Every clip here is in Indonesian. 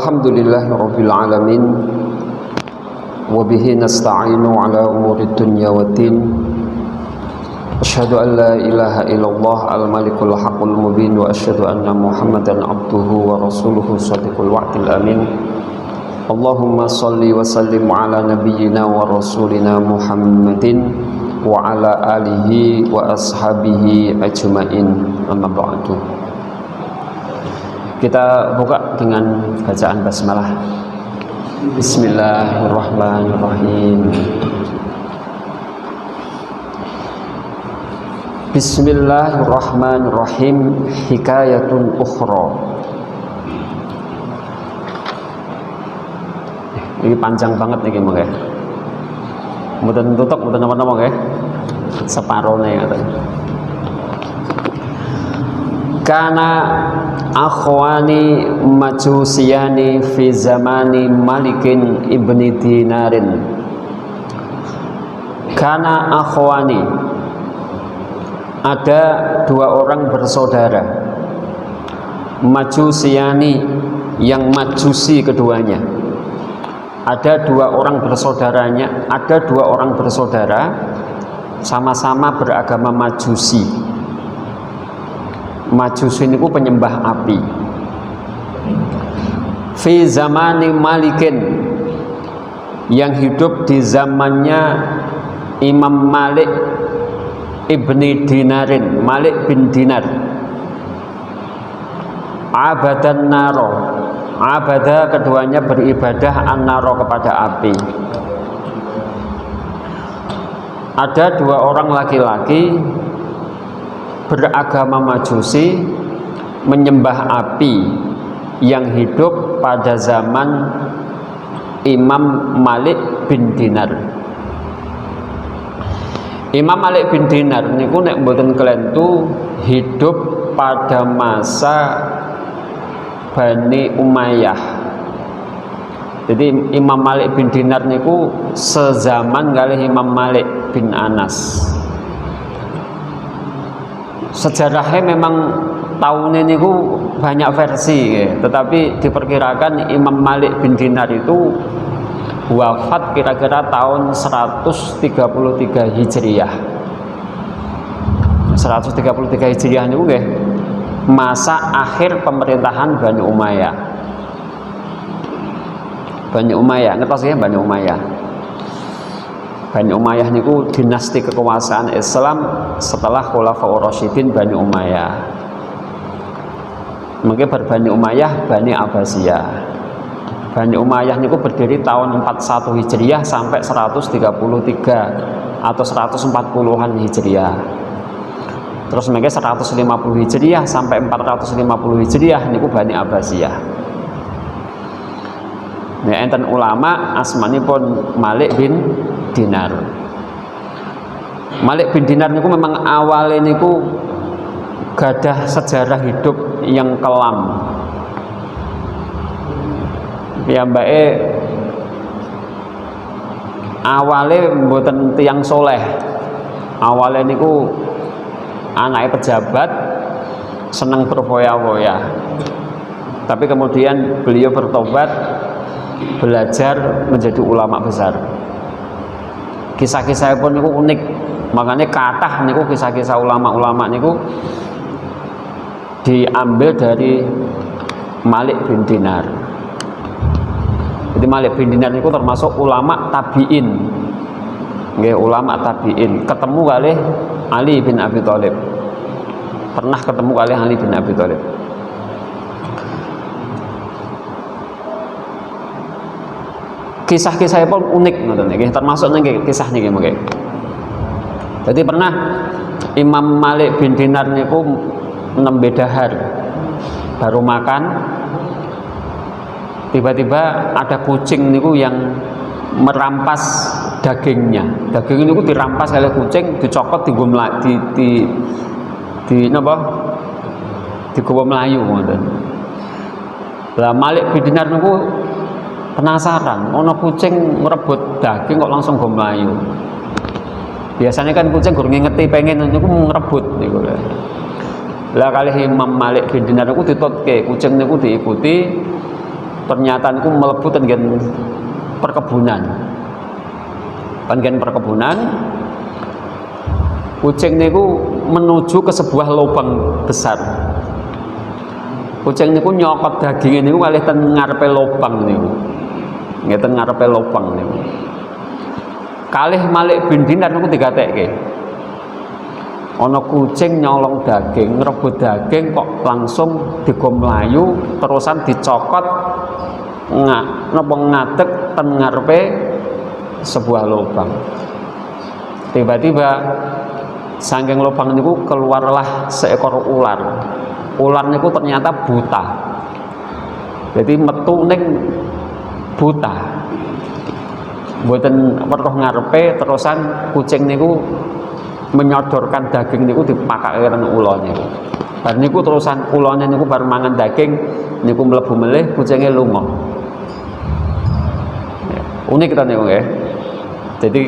Alhamdulillahirabbil alamin wa bihi nasta'inu ala umuri dunya waddin. Asyhadu an la ilaha illallah al-malikul haqqul mubin wa asyhadu anna Muhammadan abduhu wa rasuluhu shadiqul wa'dil amin. Allahumma shalli wa sallim ala nabiyyina wa rasulina Muhammadin wa ala alihi wa ashabihi ajma'in. Amma ba'du. Kita buka dengan bacaan basmalah. Bismillahirrahmanirrahim. Bismillahirrahmanirrahim. Hikayatun ukhra. Ini panjang banget nih gimana ya? Mboten tutuk, mboten napa-napa nggih. Separone ngaten. Kana akhwani majusiyani fi zamani Malikin ibni Dinarin. Kana akhwani, ada dua orang bersaudara, majusiyani, yang majusi keduanya. Ada dua orang bersaudaranya, ada dua orang bersaudara sama-sama beragama majusi. Majusi ini penyembah api. Fi zamani Malikin, yang hidup di zamannya Imam Malik ibni Dinarin, Malik bin Dinar. Abadan naro, abada keduanya beribadah an-naro, kepada api. Ada dua orang laki-laki beragama majusi, menyembah api, yang hidup pada zaman Imam Malik bin Dinar. Imam Malik bin Dinar niku nek mboten kelentu hidup pada masa Bani Umayyah. Jadi Imam Malik bin Dinar niku sezaman kalih Imam Malik bin Anas. Sejarahnya memang tahunnya niku banyak versi ya. Tetapi diperkirakan Imam Malik bin Dinar itu wafat kira-kira tahun 133 Hijriah. 133 Hijriah niku nggih masa akhir pemerintahan Bani Umayyah. Bani Umayyah, ngertos ya Bani Umayyah. Bani Umayyah niku dinasti kekuasaan Islam setelah Khulafaur Rasyidin Bani Umayyah. Mungkin Bani Umayyah, Bani Abbasiyah. Bani Umayyah niku berdiri tahun 41 Hijriah sampai 133 atau 140-an Hijriah. Terus mungkin 150 Hijriah sampai 450 Hijriah niku Bani Abbasiyah. Nah, enten ulama asmanipun Malik bin Dinar. Malik bin Dinar niku memang awalnya niku gadah sejarah hidup yang kelam. Piyambake awalnya mboten tiyang soleh. Awalnya niku anaknya pejabat, senang berfoya-foya. Tapi kemudian beliau bertobat, belajar menjadi ulama besar. Kisah-kisah pun niku unik. Makanya kathah niku kisah-kisah ulama-ulama niku diambil dari Malik bin Dinar. Jadi Malik bin Dinar niku termasuk ulama tabi'in. Nggih, ulama tabi'in. Ketemu kali Ali bin Abi Thalib. Pernah ketemu kali Ali bin Abi Thalib. Kisah-kisah pun unik ngoten nggih, termasuk nggih kisah niki mengke. Jadi pernah Imam Malik bin Dinar niku nembe dahar baru makan, tiba-tiba ada kucing niku yang merampas dagingnya. Daging niku dirampas oleh kucing, dicopot di napa? Digawa mlayu ngoten. Lah Malik bin Dinar niku penasaran, ono kucing merebut daging kok langsung go mlayu. Biasanya kan kucing gur ngingeti pengen niku ngrebut niku. Lah kalih Imam Malik bin Dinar niku ditutke, kucing niku diikuti ternyata niku mlebu tenggen perkebunan. Tenggen perkebunan kucing niku menuju ke sebuah lubang besar. Kucing niku nyokot daging niku kalih ten ngarepe lubang niku. Ngeten ngarepe lubang niku. Kalih Malik bin Dinar niku digatekke. Ana kucing nyolong daging, ngrebut daging kok langsung digo mlayu terusan dicokot napa ngadeg ten ngarepe sebuah lubang. Tiba-tiba saking lubang niku keluarlah seekor ular. Ular niku ternyata buta. Jadi metu ning buta. Mboten weruh ngarepe terusan kucing niku menyodorkan daging niku dipakake karo ula niku. Bar niku terusan ulane niku bar mangan daging niku mlebu melih kucinge lunga. Unik ta niku nggih. Jadi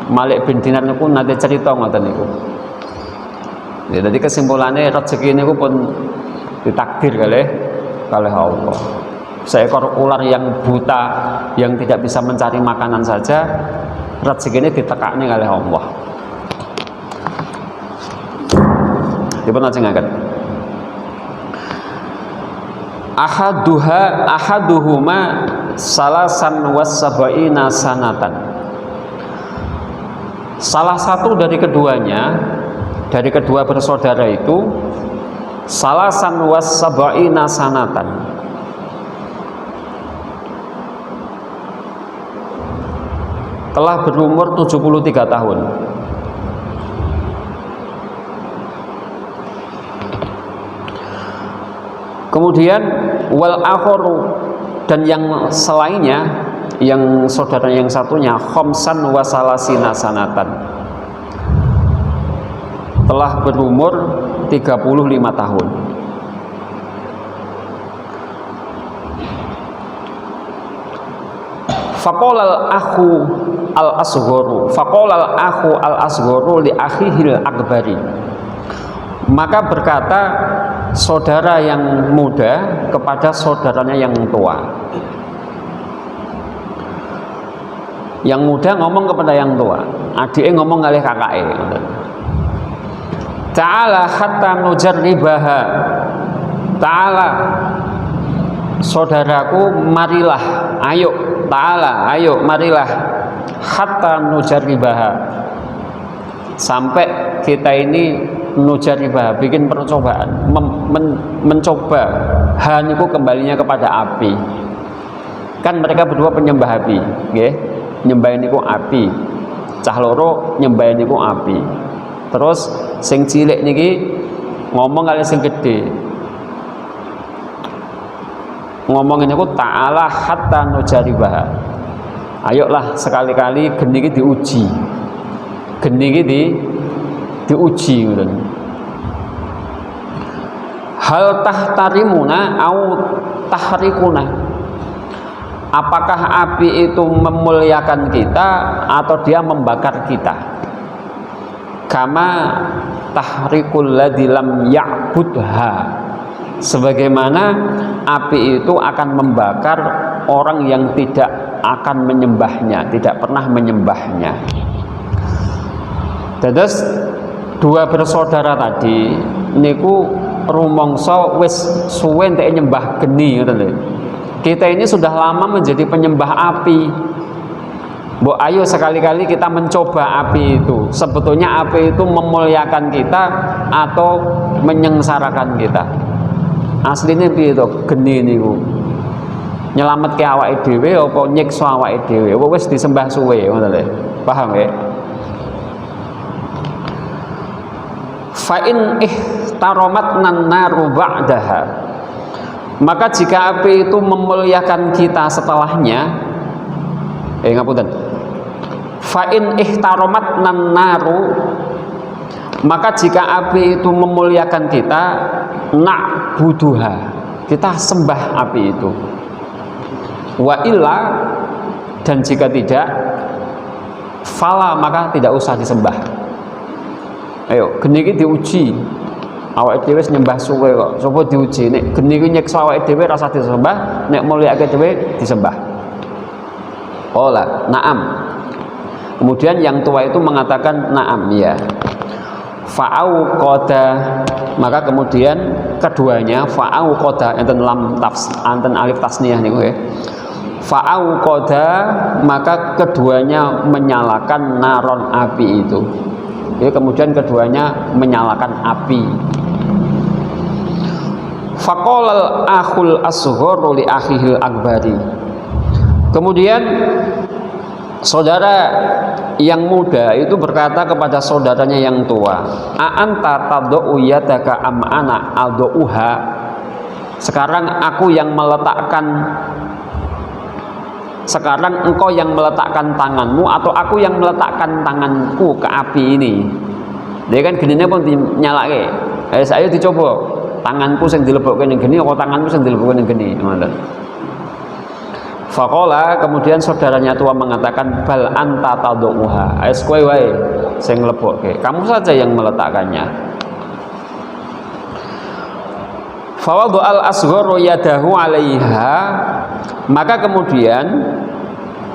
Malik bin Dinar niku nate cerita ngoten niku. Ya, jadi kesimpulannya rezeki niku pun ditakdir kalih Allah. Seekor ular yang buta yang tidak bisa mencari makanan saja rezeki ini ditekakne kalih Allah. Dipun lajengaken. Ahaduhuma salasan wassabaina sanatan. Salah satu dari keduanya, dari kedua bersaudara itu, salasan wassabaina sanatan, telah berumur 73 tahun. Kemudian wal akharu, dan yang selainnya, yang saudara yang satunya, khamsan wasalasina sanatan, telah berumur 35 tahun. Faqala al-akhu al-asgharu li akhihil akbari. Maka berkata saudara yang muda kepada saudaranya yang tua. Yang muda ngomong kepada yang tua, adiknya ngomong kalih kakake. Ta'ala hatta nujarribaha. Ta'ala, saudaraku, marilah, ayo, ta'ala, ayo, marilah, hatta nujarribaha, sampai kita ini nujarribaha, bikin percobaan, mencoba. Haniku kembalinya kepada api. Kan mereka berdua penyembah api, nggih. Nyembah niku api. Cah loro nyembah niku api. Terus sing cilik niki ngomong kali sing gede. Ngomong niku ta'ala hatta nujarribaha. Ayolah sekali-kali geni iki diuji. Geni iki diuji ngoten. Hal tahtarimuna au tahrikuna. Apakah api itu memuliakan kita atau dia membakar kita? Kama tahrikul ladzi lam ya'budha. Sebagaimana api itu akan membakar orang yang tidak akan menyembahnya, tidak pernah menyembahnya. Terus dua bersaudara tadi niku rumangsa wis suwe entek nyembah geni ngoten lho. Kita ini sudah lama menjadi penyembah api. Mbok ayo sekali-kali kita mencoba api itu. Sebetulnya api itu memuliakan kita atau menyengsarakan kita. Aslinya piye to geni niku? Nyelametke awake dhewe apa nyiksa awake dhewe? Apa wis disembah suwe ngoten lho. Paham ya? Fa in ihtaromat naru ba'daha. Maka jika api itu memuliakan kita setelahnya, ngapunten. Fa in ihtaromat naru, maka jika api itu memuliakan kita, na'buduha, kita sembah api itu. Wa illa, dan jika tidak, fala, maka tidak usah disembah. Ayo, geni iki diuji. awake dhewe wis nyembah suwe kok. Coba diuji nek geni ku nyiksa awake dhewe rasa disembah, nek mulyake dhewe disembah. Qala na'am. Kemudian yang tua itu mengatakan na'am, ya. Fa'au qada, maka kemudian keduanya fa'au qada enten lam enten alif tasniyah niku ya. Fa'au qada, maka keduanya menyalakan naron api itu. Jadi kemudian keduanya menyalakan api. Faqalal akhul asghar li akhihil akbari. Kemudian saudara yang muda itu berkata kepada saudaranya yang tua, "A'anta tad'u yadaka am ana ad'uha?" Sekarang engkau yang meletakkan tanganmu atau aku yang meletakkan tanganku ke api ini. Dia kan genine pun dinyalake. Saya dicoba tanganku sing dilebokke ning geni atau tanganmu sing dilebokke ning geni, ngoten. Faqala, kemudian saudaranya tua mengatakan, "Bal anta tad'uha." Ais kowe wae sing nglebokke. Kamu saja yang meletakkannya. Fawadhu al-asgharu yadahu 'alaiha, maka kemudian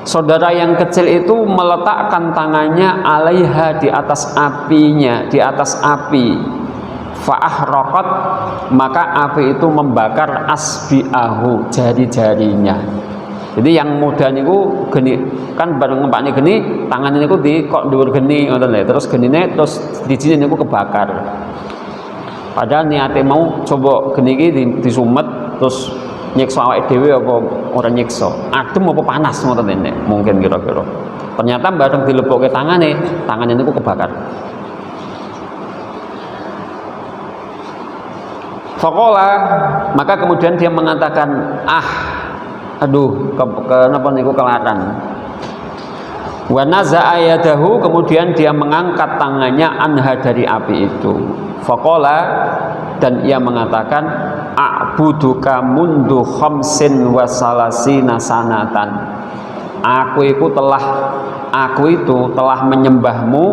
saudara yang kecil itu meletakkan tangannya 'alaiha, di atas apinya, di atas api. Fa'ahraqat, maka api itu membakar asbi'ahu, jari-jarinya. Jadi yang muda niku geni kan bareng ngempakne geni, tangannya niku di kok dhuwur geni ngoten lho. Terus genine terus dijine niku kebakar. Padahal niate mau coba geni iki disumet terus nyiksa awake dhewe apa ora nyiksa. Adem apa panas ngoten nek mungkin kira-kira. Ternyata bareng dilebokke tangannya niku kebakar. Faqala, maka kemudian dia mengatakan, aduh, kenapa niku kelaran. Wa naza'a yadahu, kemudian dia mengangkat tangannya anha, dari api itu. Faqala, dan ia mengatakan, a'buduka mundu khamsin wa salasina sanatan. Aku itu telah menyembahmu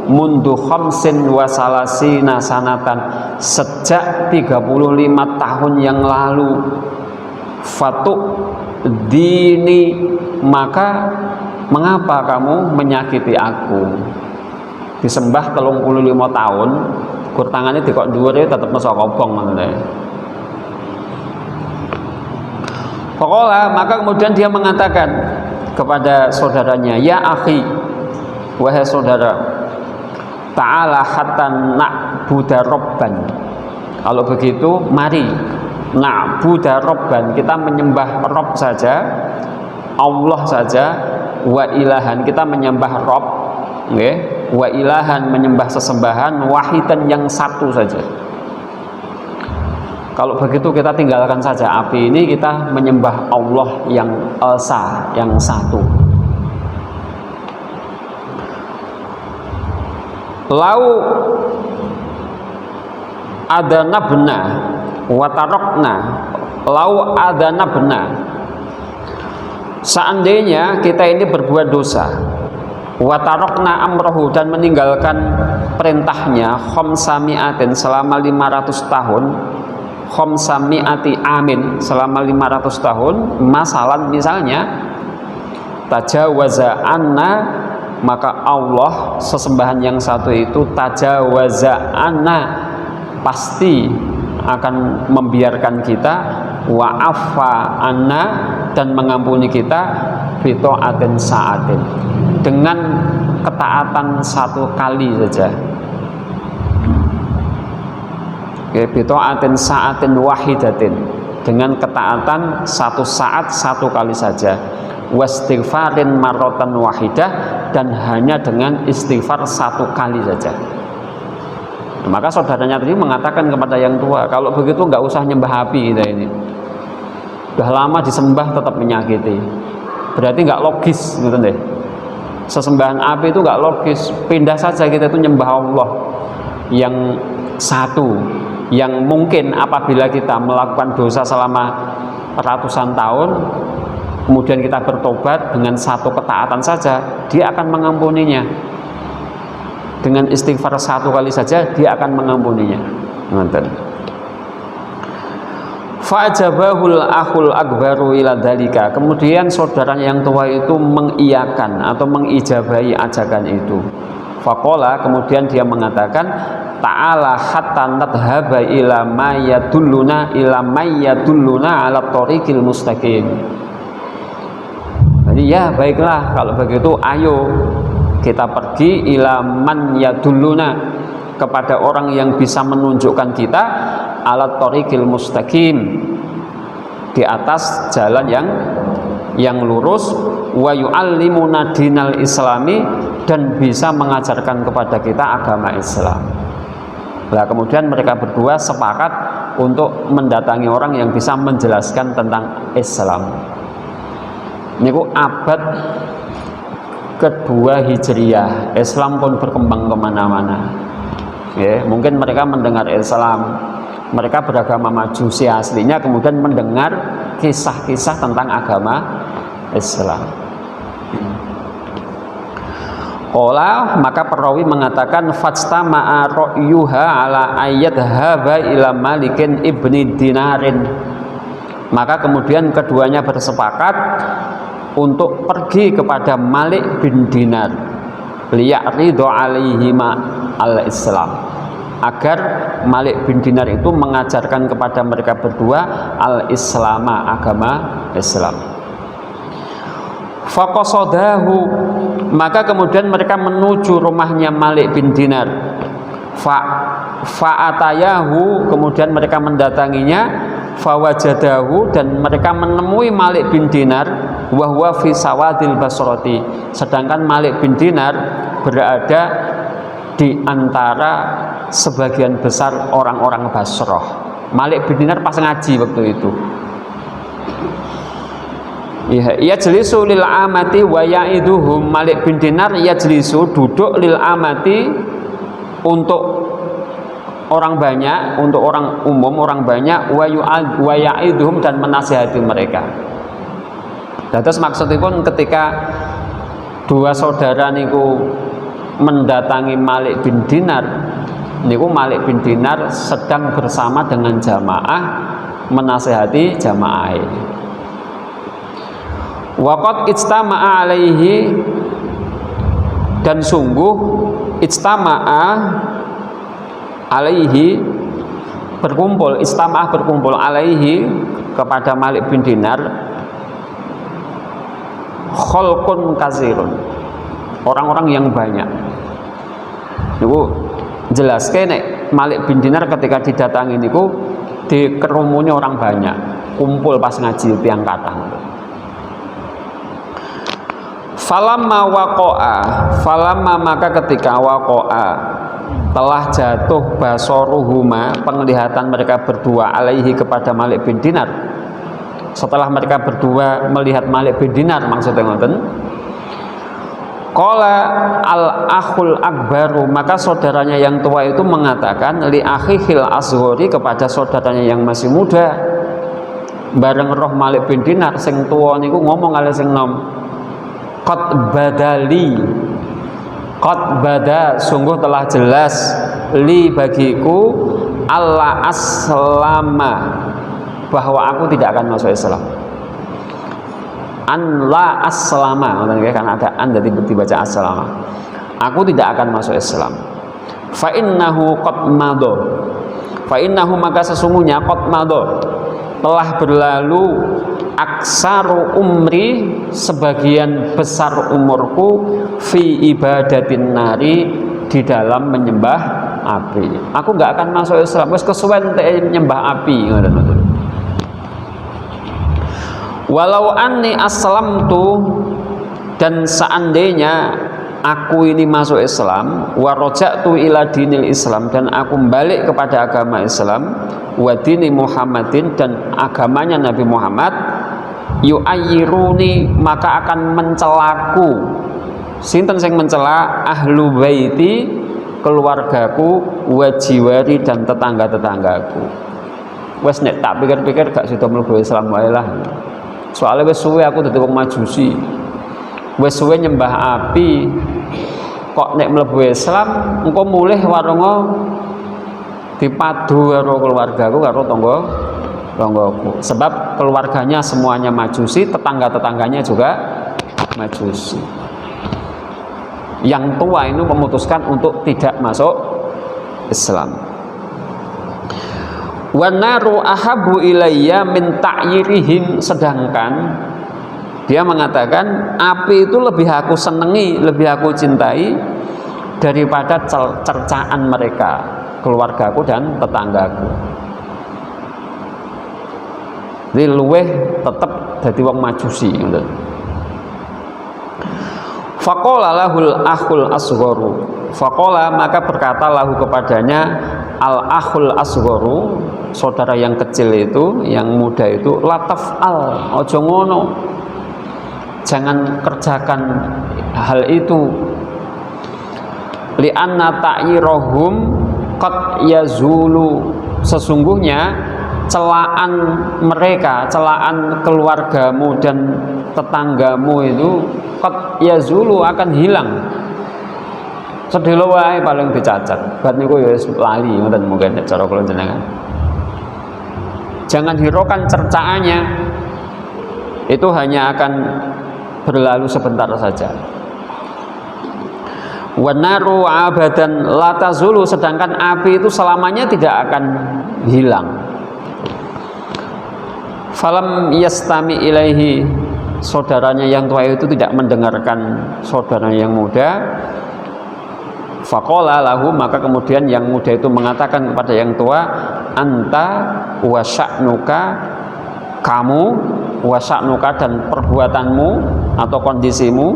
mundu khamsin wa salasina sanatan, sejak 35 tahun yang lalu. Fatuk dini, maka mengapa kamu menyakiti aku? Disembah 35 tahun, kur tangannya dikok dhuwur tetep meso kobong ngoten. Faqala, maka kemudian dia mengatakan kepada saudaranya, "Ya akhi, wahai saudara, ta'ala hatta na'budu rabban." Kalau begitu, mari na'budu rabban, kita menyembah Rabb saja, Allah saja, wa ilahan, kita menyembah Rabb, nggih, wa ilahan, menyembah sesembahan, wahidan, yang satu saja. Kalau begitu kita tinggalkan saja api ini, kita menyembah Allah yang esa, yang satu. Lau adanabna wa tarokna, lau adanabna, seandainya kita ini berbuat dosa, wa tarokna amrohu, dan meninggalkan perintahnya, khamsami'atin, selama 500 tahun, khamsami'ati amin, selama 500 tahun, masalan misalnya, tajawaza anna, maka Allah, sesembahan yang satu itu, tajawaza anna, pasti akan membiarkan kita, wa afa anna, dan mengampuni kita, bita'atin sa'atin, dengan ketaatan satu kali saja. Bita'atin sa'atin wahidatin, dengan ketaatan satu saat, satu kali saja. Wastighfarin marrotan wahidah, dan hanya dengan istighfar satu kali saja. Maka saudaranya tadi mengatakan kepada yang tua, kalau begitu nggak usah nyembah api kita ini. Sudah lama disembah tetap menyakiti. Berarti nggak logis, gitu deh. Sesembahan api itu nggak logis. Pindah saja kita itu nyembah Allah yang satu, yang mungkin apabila kita melakukan dosa selama ratusan tahun, kemudian kita bertobat dengan satu ketaatan saja, dia akan mengampuninya. Dengan istighfar satu kali saja, dia akan mengampuninya. Ngoten. Fa'jabahul akhul akbaru ila dalika. Kemudian saudaranya yang tua itu mengiyakan atau mengijabahi ajakan itu. Faqala, kemudian dia mengatakan, ta'ala hatta nadhhaba ila ma yadulluna ala thoriqil mustaqim. Jadi ya baiklah, kalau begitu ayo kita pergi ila man yadulluna, kepada orang yang bisa menunjukkan kita ala thoriqil mustaqim, di atas jalan yang lurus, wa yu'allimuna dinal islami, dan bisa mengajarkan kepada kita agama Islam. Nah, kemudian mereka berdua sepakat untuk mendatangi orang yang bisa menjelaskan tentang Islam. Ini abad kedua Hijriyah, Islam pun berkembang kemana-mana. Ya, mungkin mereka mendengar Islam, mereka beragama Majusi aslinya, kemudian mendengar kisah-kisah tentang agama Islam. Qala, maka perawi mengatakan fastama'a ra'yuha ala ayat haba ila Malikin ibni Dinarin. Maka kemudian keduanya bersepakat untuk pergi kepada Malik bin Dinar, liya'ridu alaihima al-Islam, agar Malik bin Dinar itu mengajarkan kepada mereka berdua al-Islama, agama Islam. Faqasadahu, maka kemudian mereka menuju rumahnya Malik bin Dinar. Fa'atayahu, kemudian mereka mendatanginya. Fawajadahu, dan mereka menemui Malik bin Dinar wa huwa fi sawadil basrati, sedangkan Malik bin Dinar berada di antara sebagian besar orang-orang Basrah. Malik bin Dinar pas ngaji waktu itu. Ya jelisu lil amati wa ya'iduhum. Malik bin Dinar ya jelisu, duduk lil amati, untuk orang banyak, untuk orang umum, orang banyak, wa ya'iduhum, dan menasihati mereka. Terus maksudnya pun ketika dua saudara niku mendatangi Malik bin Dinar, niku Malik bin Dinar sedang bersama dengan jamaah menasihati jamaah. Waqad ijtama'a alaihi, dan sungguh ijtama'a alaihi, berkumpul, ijtama'ah berkumpul, alaihi, kepada Malik bin Dinar, khalqun kasirun, orang-orang yang banyak. Niku jelas kene Malik bin Dinar ketika didatangi niku dikerumuni orang banyak, kumpul pas ngaji tiang katang. Falamma waqa'a, falamma, maka ketika waqa'a, telah jatuh basoruhuma, penglihatan mereka berdua, alaihi, kepada Malik bin Dinar. Setelah mereka berdua melihat Malik bin Dinar, maksudnya ngoten, qala al akhul akbaru, maka saudaranya yang tua itu mengatakan li akhihil asghari, kepada saudaranya yang masih muda, bareng roh Malik bin Dinar, sing tua niku ngomong kali sing nom, qad badali, qad bada, sungguh telah jelas, li, bagiku, Allah aslama, bahwa aku tidak akan masuk Islam. An la aslama, kan ada an jadi dibaca aslama. Aku tidak akan masuk Islam. Fa innahu qad mado, fa innahu, maka sesungguhnya qad mado, telah berlalu, aksaru umri, sebagian besar umurku, fi ibadatin nari, di dalam menyembah api. Aku nggak akan masuk Islam, wis kesuwen nyembah api. Walau anni aslamtu, dan seandainya aku ini masuk Islam, wa raja'tu ila dinil Islam, dan aku balik kepada agama Islam, wa dini Muhammadin, dan agamanya Nabi Muhammad, yu'ayyiruni, maka akan mencelaku. Sinten sing mencela? Ahlu baiti, keluargaku, wa jiwari, dan tetangga-tetanggaku. Wes nek tak pikir-pikir gak sida mlebu Islam wae lah. Soalnya wes suwe aku dadi wong Majusi, wes suwe nyembah api, kok nek mlebu Islam engko mulih warunga dipadu karo keluargaku karo tanggaku. Sebab keluarganya semuanya Majusi, tetangga-tetangganya juga Majusi. Yang tua ini memutuskan untuk tidak masuk Islam. Wa naru ahabu ilayya min ta'yirihim, sedangkan dia mengatakan api itu lebih aku senangi, lebih aku cintai daripada cercaan mereka, keluargaku dan tetanggaku. Jadi luweh tetep dadi wong Majusi ngoten. Faqala lahul akhul asgharu. Faqala, maka berkata lahu kepadanya al akhul asgharu, saudara yang kecil itu, yang muda itu, latafal, ojo ngono. Jangan kerjakan hal itu. Li'anna ta'yirahum qad yazulu, sesungguhnya celaan mereka, celaan keluargamu dan tetanggamu itu qad yazulu, akan hilang. Sedelo wae paling dicacat. Bat niku ya wis lali ngoten mungkin cara kula jenengan. Jangan hiraukan cercaannya. Itu hanya akan berlalu sebentar saja. Wa naru abadan la tazulu, sedangkan api itu selamanya tidak akan hilang. Falam yastami ilaihi, saudaranya yang tua itu tidak mendengarkan saudaranya yang muda. Faqala lahu, maka kemudian yang muda itu mengatakan kepada yang tua, anta wa sya'nuka, kamu, wa sya'nuka, dan perbuatanmu atau kondisimu,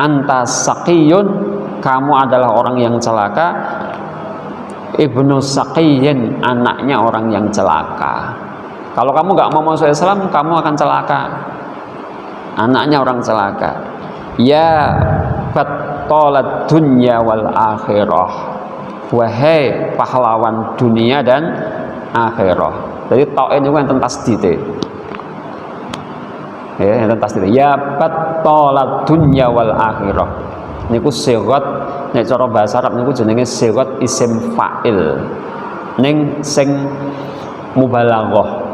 anta saqiyun, kamu adalah orang yang celaka, ibnu saqiyin, anaknya orang yang celaka. Kalau kamu nggak mau masuk Islam, kamu akan celaka, anaknya orang celaka. Ya battalat dunya wal akhirah, wahai pahlawan dunia dan akhirah. Jadi ta'in itu enten tasdite. Ya, enten tasdite. Ya battalat dunya wal akhirah. Niku sigat, nek cara bahasa Arab niku jenenge sigat isim fa'il. Ning sing mubalaghah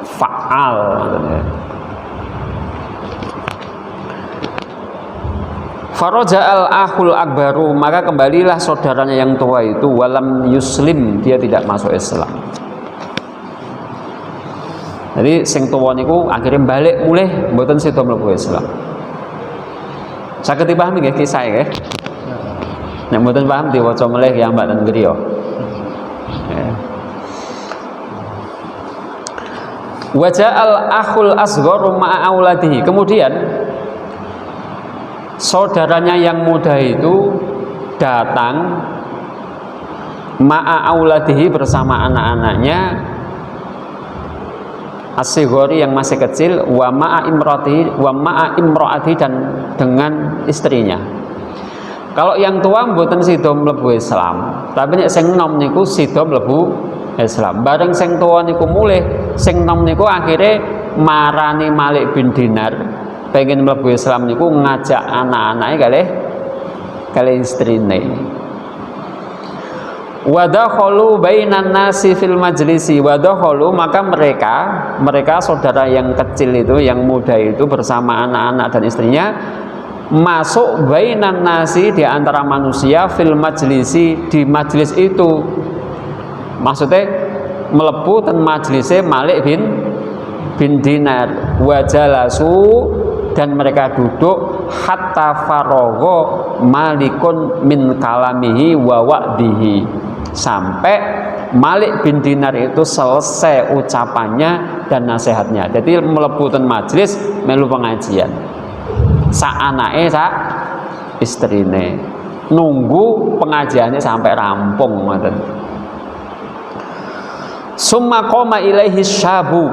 fa'al ngoten. Faraja al-akhul akbaru, maka kembalilah saudaranya yang tua itu, walam yuslim, dia tidak masuk Islam. Jadi sing tua niku akhirnya balik mulih mboten sida mlebu Islam. Saged dipahami nggih kisah nggih? Nek mboten paham diwaca melih ya Mbak ten griya. Wa ja'al akhul asgharu ma'a auladihi, kemudian saudaranya yang muda itu datang ma'a auladihi, bersama anak-anaknya, as-sighari yang masih kecil, wa ma'a imro'atihi, dan dengan istrinya. Kalau yang tua mboten sida mlebu Islam, tapi nek sing nom niku sida mlebu Islam. Bareng sing tua niku mulih, sing nom niku akhirnya marani Malik bin Dinar pengen mlebu Islam niku, ngajak anak-anake kalih istrine. Wadakhalu bainan nasi fil majlisi, wadakhalu, maka mereka saudara yang kecil itu, yang muda itu, bersama anak-anak dan istrinya masuk bainan nasi, di antara manusia, fil majlisi, di majlis itu. Maksudnya mlebu ten majlise Malik bin Dinar, wajalasu, dan mereka duduk, hatta faragha Malikun min kalamihi wa wa'dihi, sampai Malik bin Dinar itu selesai ucapannya dan nasihatnya. Jadi mlebu ten majlis melu pengajian, sak anake sak istrine, nunggu pengajiannya sampai rampung ngoten. Summa qoma ilaihi syabu,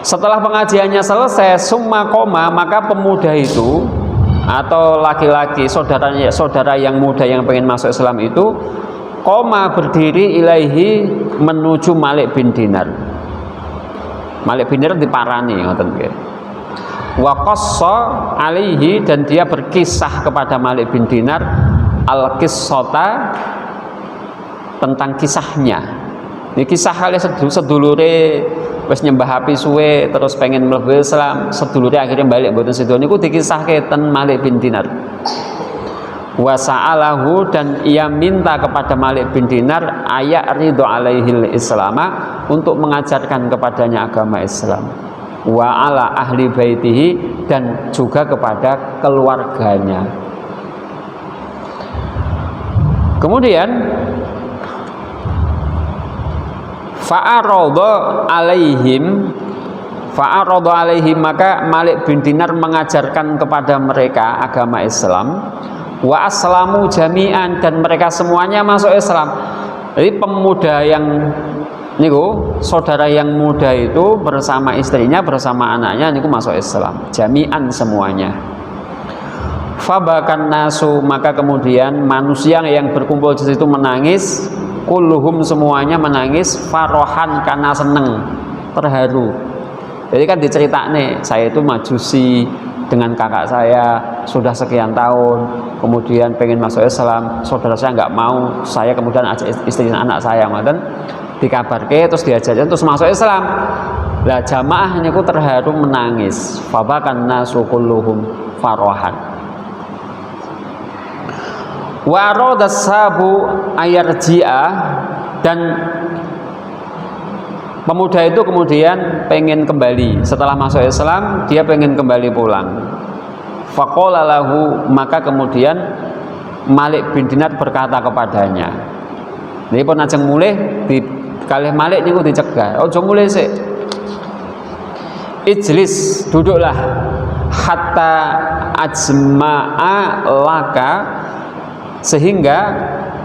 setelah pengajiannya selesai, summa qoma, maka pemuda itu atau laki-laki saudara yang muda yang pengen masuk Islam itu, qoma, berdiri, ilaihi, menuju Malik bin Dinar. Malik bin Dinar diparani ngoten nggih. Wa qassa alaihi, dan dia berkisah kepada Malik bin Dinar al-qissata, tentang kisahnya. Ini kisah kali sedulure wis nyembah api suwe terus pengen mlebu Islam, sedulure akhirnya balik mboten sida niku dikisahke ten Malik bin Dinar. Wa sa'alahu, dan ia minta kepada Malik bin Dinar ayat ridho alaihil islama, untuk mengajarkan kepadanya agama Islam. Wa ala ahli baitihi, dan juga kepada keluarganya. Kemudian fa'aradha alaihim, maka Malik bin Dinar mengajarkan kepada mereka agama Islam. Wa aslamu jami'an, dan mereka semuanya masuk Islam. Jadi pemuda yang niku, saudara yang muda itu bersama istrinya, bersama anaknya niku masuk Islam, jami'an semuanya. Fabakan nasu, maka kemudian manusia yang berkumpul di situ menangis. Kulluhum, semuanya menangis. Farohan, karena seneng, terharu. Jadi kan diceritakne, saya itu majusi dengan kakak saya sudah sekian tahun, kemudian pengen masuk Islam, saudara saya nggak mau, saya kemudian ajak istri dan anak saya, ngoten dikabarke, terus diajarin terus masuk Islam. Lah jamaah niku terharu menangis. Fabakan nasu kulluhum farohan. Wa aradassabu ayarji'a, dan pemuda itu kemudian pengen kembali setelah masuk Islam, dia pengen kembali pulang. Faqala lahu, maka kemudian Malik bin Dinar berkata kepadanya. Jadi pun ajeng mulih di kalih Malik niku dicegah, ojo mulih sik. Ijlis, duduklah. Hatta ajma'a laka, sehingga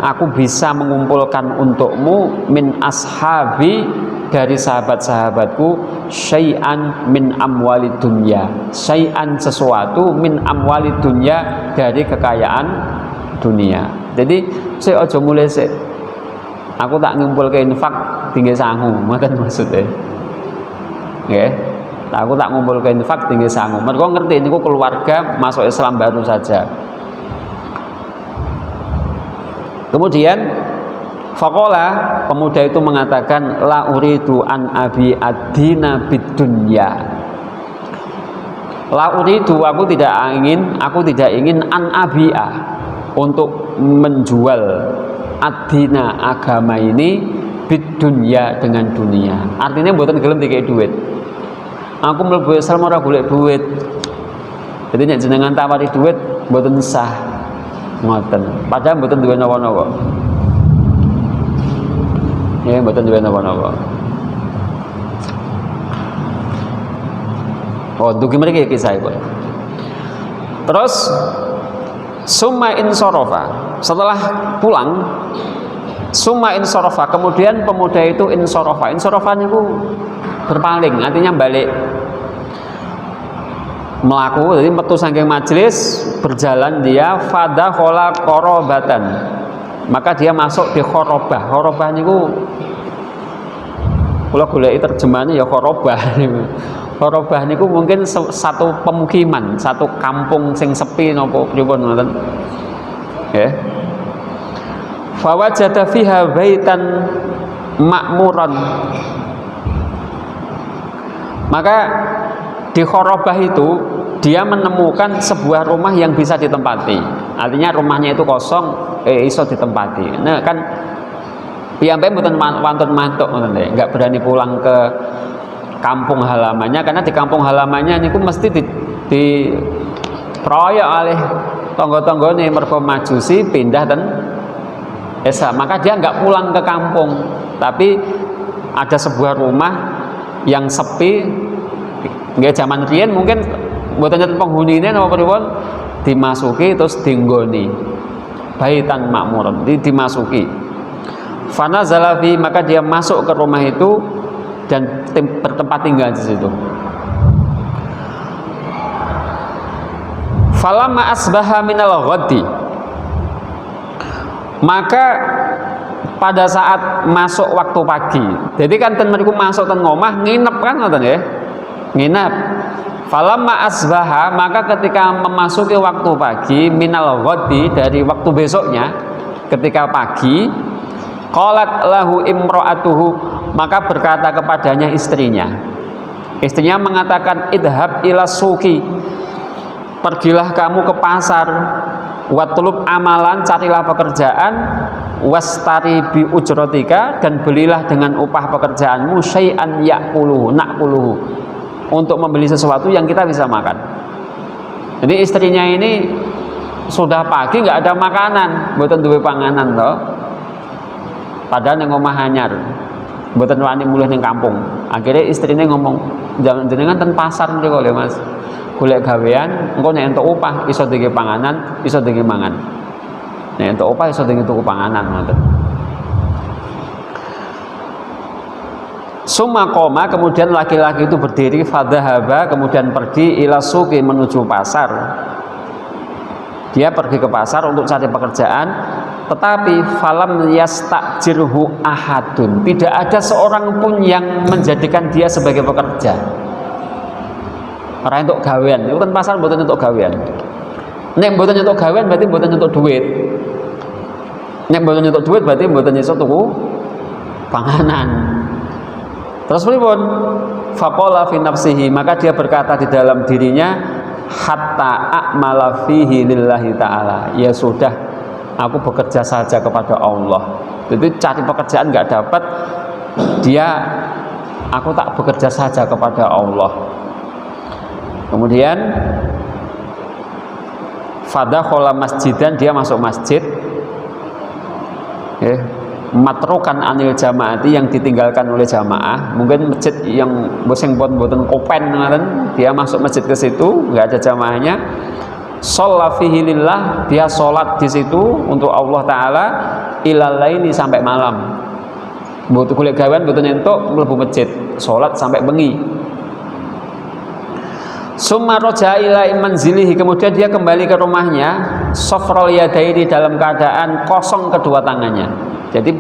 aku bisa mengumpulkan untukmu min ashabi, dari sahabat-sahabatku, syai'an min amwalid dunya, syai'an sesuatu min amwalid dunya, dari kekayaan dunia. Jadi saya ojo mulai sik, aku tak ngumpulke infak tinggi sangu, ngoten maksudnya. Nggih. Aku tak ngumpulke infak tinggi sangu. Mergo ngerti niku keluarga masuk Islam baru saja. Kemudian faqala, pemuda itu mengatakan, la uridu an abi ad-dina bid-dunya. La uridu, aku tidak ingin an abi'a, untuk menjual ad-dina, agama ini, bid-dunya, dengan dunia. Artinya mboten gelem dikek duit. Aku mlebu Islam ora golek duit. Jadi nek jenengan tawari duit mboten sah. Ngoten. Padahal mboten duwe napa-napa. Ya, mboten duwe napa-napa. Oh, dugi mriki kisahipun. Terus summa insarafa, setelah pulang, summa insarafa, kemudian pemuda itu insarafa. Insarafa niku berpaling, artinya balik. Melaku, jadi metu saking majelis, berjalan dia, fadakhala qarabatan, maka dia masuk di khorobah. Khorobah niku kula goleki terjemahannya ya khorobah niku. Khorobah niku mungkin satu pemukiman, satu kampung sing sepi napa pripun ngoten. Nggih. Fawajada fiha baitan makmuran. Maka di khorobah itu dia menemukan sebuah rumah yang bisa ditempati. Artinya rumahnya itu kosong, iso ditempati. Nah kan piyambake mboten wantun mantuk ngoten nggih, enggak berani pulang ke kampung halamannya, karena di kampung halamannya niku mesti di proyek oleh tangga-tanggane mergo majusi pindah ten Islam. Maka dia enggak pulang ke kampung, tapi ada sebuah rumah yang sepi. Nggih zaman riyen mungkin mboten nenten penghunine napa pripun, dimasuki terus dinggoni. Baitan makmuran, dimasuki. Fanazala fi, maka dia masuk ke rumah itu dan bertempat tinggal di situ. Falamma asbaha minal ghaddi, maka pada saat masuk waktu pagi. Jadi kan ten mriku masuk ten ngomah nginep kan ngoten nggih. Nginep. Falamma asbaha, maka ketika memasuki waktu pagi, minal ghaddi, dari waktu besoknya, ketika pagi, Qalat lahu imra'atuhu, maka berkata kepadanya istrinya. Istrinya mengatakan, idhab ila suki, pergilah kamu ke pasar, watlub amalan, carilah pekerjaan, wastari bi ujratika, dan belilah dengan upah pekerjaanmu syai'an ya'kuluhu na'kuluhu, untuk membeli sesuatu yang kita bisa makan. Jadi istrinya ini sudah pagi nggak ada makanan, mboten duwe panganan toh. Padahal yang omah anyar, mboten wani mulih ning kampung. Akhirnya istrinya ngomong, jangan jenengan ten pasar mriko lho Mas. Golek gawean, engko nek entuk upah iso dike panganan, iso dike mangan. Nek entuk upah iso dike tuku panganan ngoten. Summa qoma, kemudian laki-laki itu berdiri, fadhahaba, kemudian pergi ila suqi, menuju pasar. Dia pergi ke pasar untuk cari pekerjaan, tetapi falam yastajirhu ahadun, tidak ada seorang pun yang menjadikan dia sebagai pekerja. Orang untuk gawean, itu kan pasar mboten untuk gawean. Nek mboten untuk gawean berarti mboten untuk duit. Nek mboten untuk duit berarti mboten iso tuku panganan. Terus pripun? Faqala fi nafsihi, maka dia berkata di dalam dirinya, hatta a'mala fihi lillahi ta'ala, ya sudah, aku bekerja saja kepada Allah. Jadi cari pekerjaan nggak dapat, aku tak bekerja saja kepada Allah. Kemudian fadakhala masjidan, dia masuk masjid, matrukan anil jamaati, yang ditinggalkan oleh jamaah. Mungkin masjid yang boseng boten kopen, dia masuk masjid ke situ, nggak ada jamaahnya. Shalla fihi lillah, dia sholat di situ untuk Allah Taala, ilal laili, sampai malam. Mboten golek gawean, mboten entuk, mlebu masjid, sholat sampai bengi. Summa roja ila manzilihi, kemudian dia kembali ke rumahnya, sofrol yadaini, dalam keadaan kosong kedua tangannya. Jadi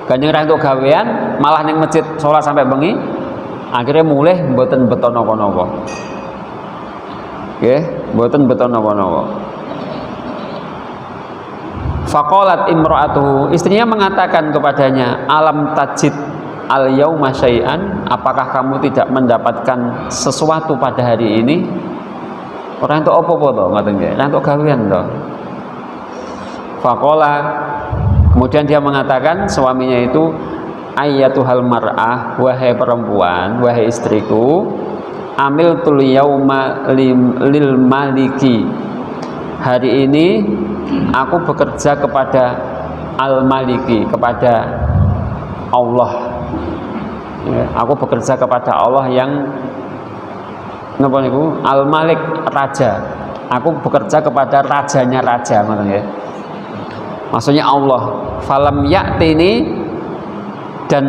ganjeng ra entuk gawean, malah ning masjid sholat sampai bengi, akhirnya mulih mboten beto napa-napa. Nggih, mboten beto napa-napa. Faqalat imra'atuhu, istrinya mengatakan kepadanya, alam tajid al yauma syai'an, apakah kamu tidak mendapatkan sesuatu pada hari ini? Ora entuk apa-apa to, ngoten nggih, ora entuk gawean to. Faqala, kemudian dia mengatakan, suaminya itu, ayyatuhal mar'ah, wahai perempuan, wahai istriku, amiltul yauma lil maliki, hari ini aku bekerja kepada al maliki, kepada Allah. Aku bekerja kepada Allah yang napa niku, al malik, raja. Aku bekerja kepada rajanya raja, ngoten nggih. Maksudnya Allah, falam ya'tini, dan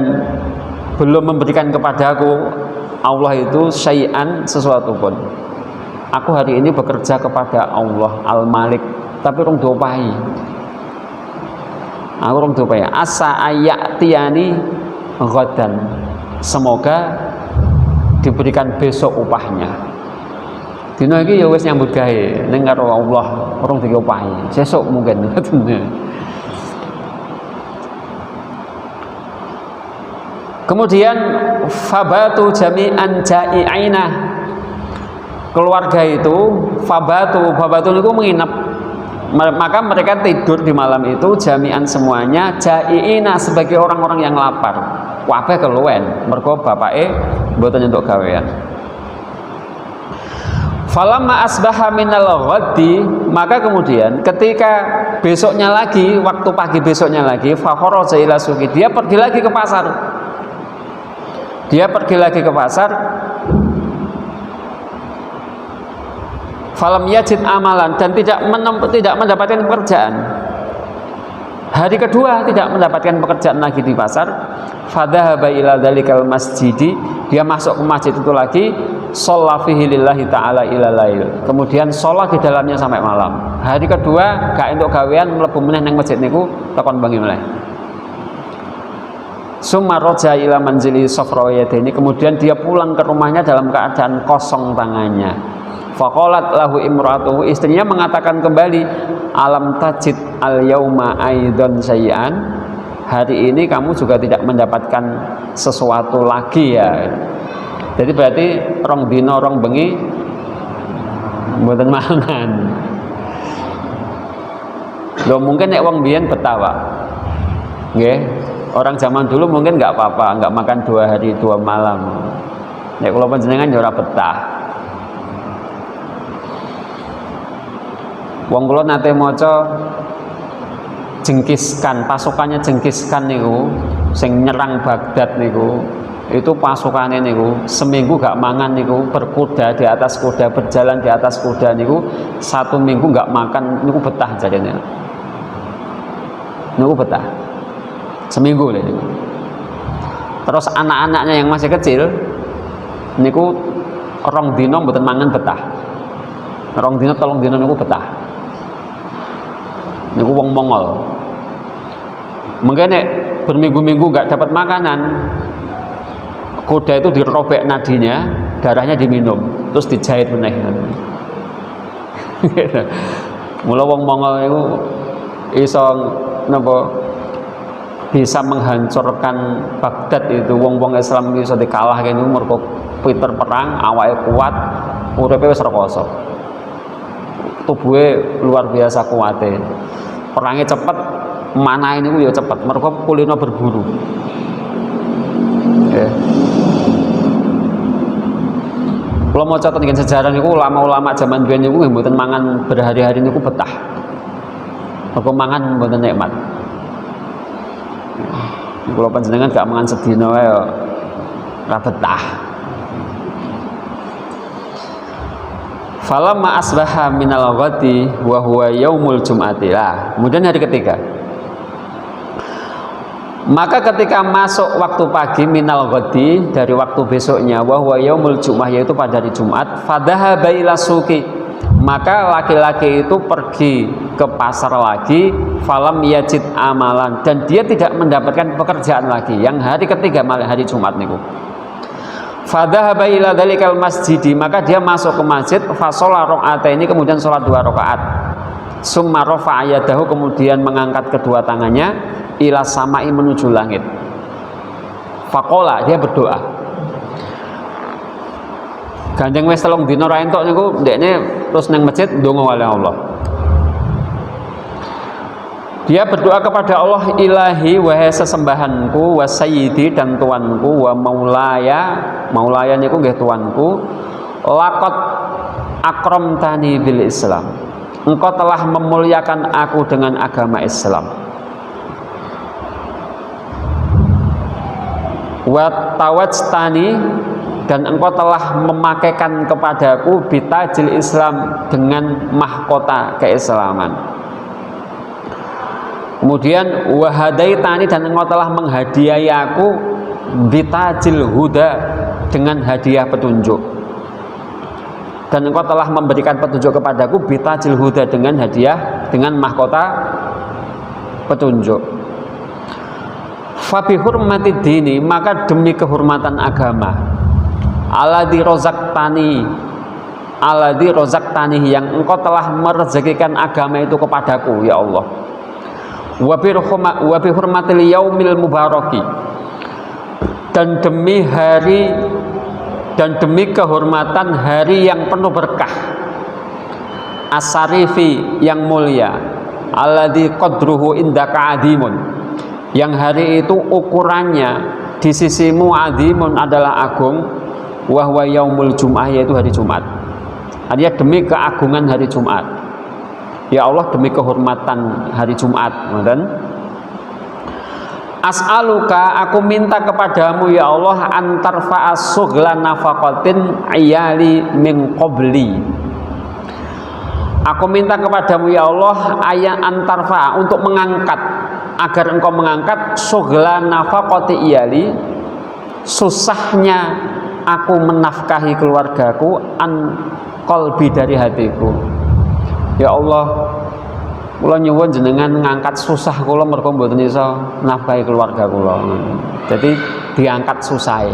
belum memberikan kepadaku Allah itu syai'an, sesuatu pun. Aku hari ini bekerja kepada Allah Al-Malik, tapi rung diopahi. Aku rung diopahi. Asa ayatiyani ghadan, semoga diberikan besok upahnya. Dina iki ya wis nyambut gawe ning karo Allah, rung diopahi. Sesuk mungkin. Kemudian fabatu jami'an ja'i'aina, keluarga itu fabatu itu menginap, maka mereka tidur di malam itu jami'an semuanya, ja'i'ina, sebagai orang-orang yang lapar. Kabeh keluwen mergo bapake mboten entuk gawean. Falamma asbaha minal ghaddi, maka kemudian ketika besoknya lagi, waktu pagi besoknya lagi, fa kharaja ila suqi, dia pergi lagi ke pasar. Dia pergi lagi ke pasar. Falam yajid amalan, dan tidak mendapatkan pekerjaan. Hari kedua tidak mendapatkan pekerjaan lagi di pasar. Fadhahaba ila dzalikal masjidi, dia masuk ke masjid itu lagi, shalla fihi lillahi ta'ala ila lail. Kemudian sholat di dalamnya sampai malam. Hari kedua gak entuk gawean, mlebu meneh nang masjid niku takon bengi meneh. Summa roja ila manzili sofroyati, kemudian dia pulang ke rumahnya dalam keadaan kosong tangannya. Faqalat lahu imra'atuhu, istrinya mengatakan kembali, alam tajid al yauma aidan syai'an, hari ini kamu juga tidak mendapatkan sesuatu lagi ya. Jadi berarti rong dino rong bengi mboten mangan. Loh mungkin nek wong biyen betah, Pak. Nggih. Orang zaman dulu mungkin nggak apa-apa, nggak makan 2 hari 2 malam. Nek kula panjenengan ya ora betah. Wong kula nate maca Jengkiskan, pasukannya Jengkiskan niku sing nyerang Baghdad niku, itu pasukannya niku seminggu gak mangan niku, berkuda di atas kuda, berjalan di atas kuda niku 1 minggu gak makan niku betah jadinya. Niku betah seminggu niku. Terus anak-anaknya yang masih kecil niku rong dino mboten mangan betah. Rong dino 3 dino niku betah. Niku wong Mongol. Mungkin berminggu-minggu nggak dapat makanan, kuda itu dirobek nadinya, darahnya diminum, terus dijahit meneh. Mula wong Mongol itu iso napa bisa menghancurkan Baghdad itu, wong-wong Islam iso dikalahke niku mergo pinter perang, awake kuat, uripe wis rekoso. Tubuhe luar biasa kuate. Perangnya cepet, mana ini ya cepet, mereka kulino berburu. Kalau mau catat dengan sejarah niku ulama-ulama zaman biyen niku mboten mangan berhari-hari niku betah. Mereka mangan mboten nikmat. Kalau panjenengan gak mangan sedina wae ya ora betah. Falamma asbaha minal ghadi wa huwa yaumul jum'ati. Kemudian hari ketiga. Maka ketika masuk waktu pagi minal ghadi, dari waktu besoknya, wa huwa yaumul jum'ah, yaitu pada hari Jumat, fadhahaba ila suqi. Maka laki-laki itu pergi ke pasar lagi, falam yajid amalan, dan dia tidak mendapatkan pekerjaan lagi. Yang hari ketiga hari Jumat niku. Fadhahaba ila dzalikal masjidi, maka dia masuk ke masjid, fashola rakaataini, kemudian sholat 2 rakaat. Summa rafa'a yadahu, kemudian mengangkat kedua tangannya ila samai, menuju langit. Faqala, dia berdoa. Gandeng wis 3 dina ra entuk niku ndekne terus nang masjid ndonga kali Allah. Dia berdoa kepada Allah, ilahi wahai sesembahanku, wa sayyidi dan tuanku, wa maulaya niku nggih tuanku, laqad akramtani bil Islam. Engkau telah memuliakan aku dengan agama Islam. Wa tawajtani, dan engkau telah memakaikan kepadaku bitajil Islam, dengan mahkota keislaman. Kemudian wahadaitani, dan engkau telah menghadiahi aku bitajil huda, dengan hadiah petunjuk. Dan engkau telah memberikan petunjuk kepadaku bitajil huda, dengan hadiah, dengan mahkota petunjuk. Fabi hurmati dini, maka demi kehormatan agama, alladzi rozaktani, yang engkau telah merezekikan agama itu kepadaku ya Allah. Wa bi hurmatil yaumil mubaraki, dan demi hari dan demi kehormatan hari yang penuh berkah, as-sarifi, yang mulia, alladzi qadruhu indaka adimun, yang hari itu ukurannya di sisimu adimun, adalah agung, wa huwa yaumul jum'ah, yaitu hari Jumat. Artinya demi keagungan hari Jumat. Ya Allah, demi kehormatan hari Jumat, ngoten. As'aluka, aku minta kepadamu ya Allah, antarfa as-sughla nafaqatin ayali min qabli. Aku minta kepadamu ya Allah, ayat antarfa, untuk mengangkat, agar engkau mengangkat sughla nafaqati iyali, susahnya aku menafkahi keluargaku, an qalbi, dari hatiku. Ya Allah, kula nyuwun jenengan ngangkat susah kula, mergo mboten iso nafkahi keluarga kula. Jadi diangkat susahe.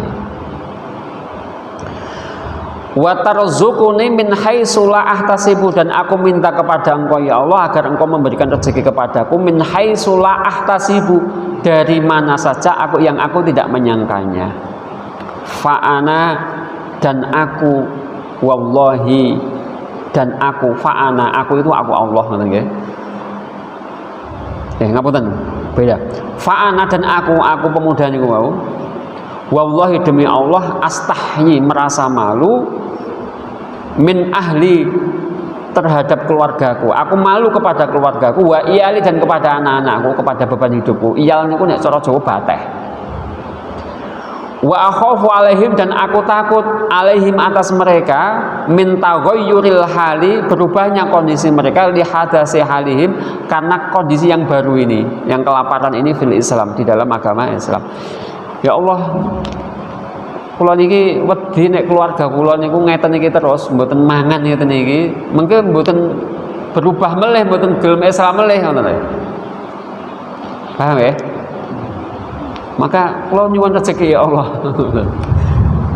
wa tarzuquni min haitsu la ahtasibu, dan aku minta kepada Engkau ya Allah agar Engkau memberikan rezeki kepadaku min haitsu la ahtasibu, dari mana saja yang aku tidak menyangkanya. Fa'ana, dan aku, wallahi, dan aku, fa'ana, aku itu aku Allah, ngoten nggih. Ngapunten, beda. Fa'ana, dan aku pemuda niku wau. Wallahi, demi Allah, astahyi, merasa malu, min ahli, terhadap keluargaku. Aku malu kepada keluargaku, wa iyali, dan kepada anak-anakku, kepada beban hidupku. Iyal niku nek cara Jawa bateh. Wa akhafu alaihim, dan aku takut alaihim, atas mereka, min taghayyuril hali, berubahnya kondisi mereka, li hadasi halihim, karena kondisi yang baru ini, yang kelaparan ini fil Islam, di dalam agama Islam. Ya Allah, kula niki wedi nek keluarga kula niku ngeten iki terus mboten mangan ngeten iki, mengke mboten berubah melih, mboten gelem Islam melih ngoten lho. Paham ya? Maka kula nyuwun rezeki ya Allah.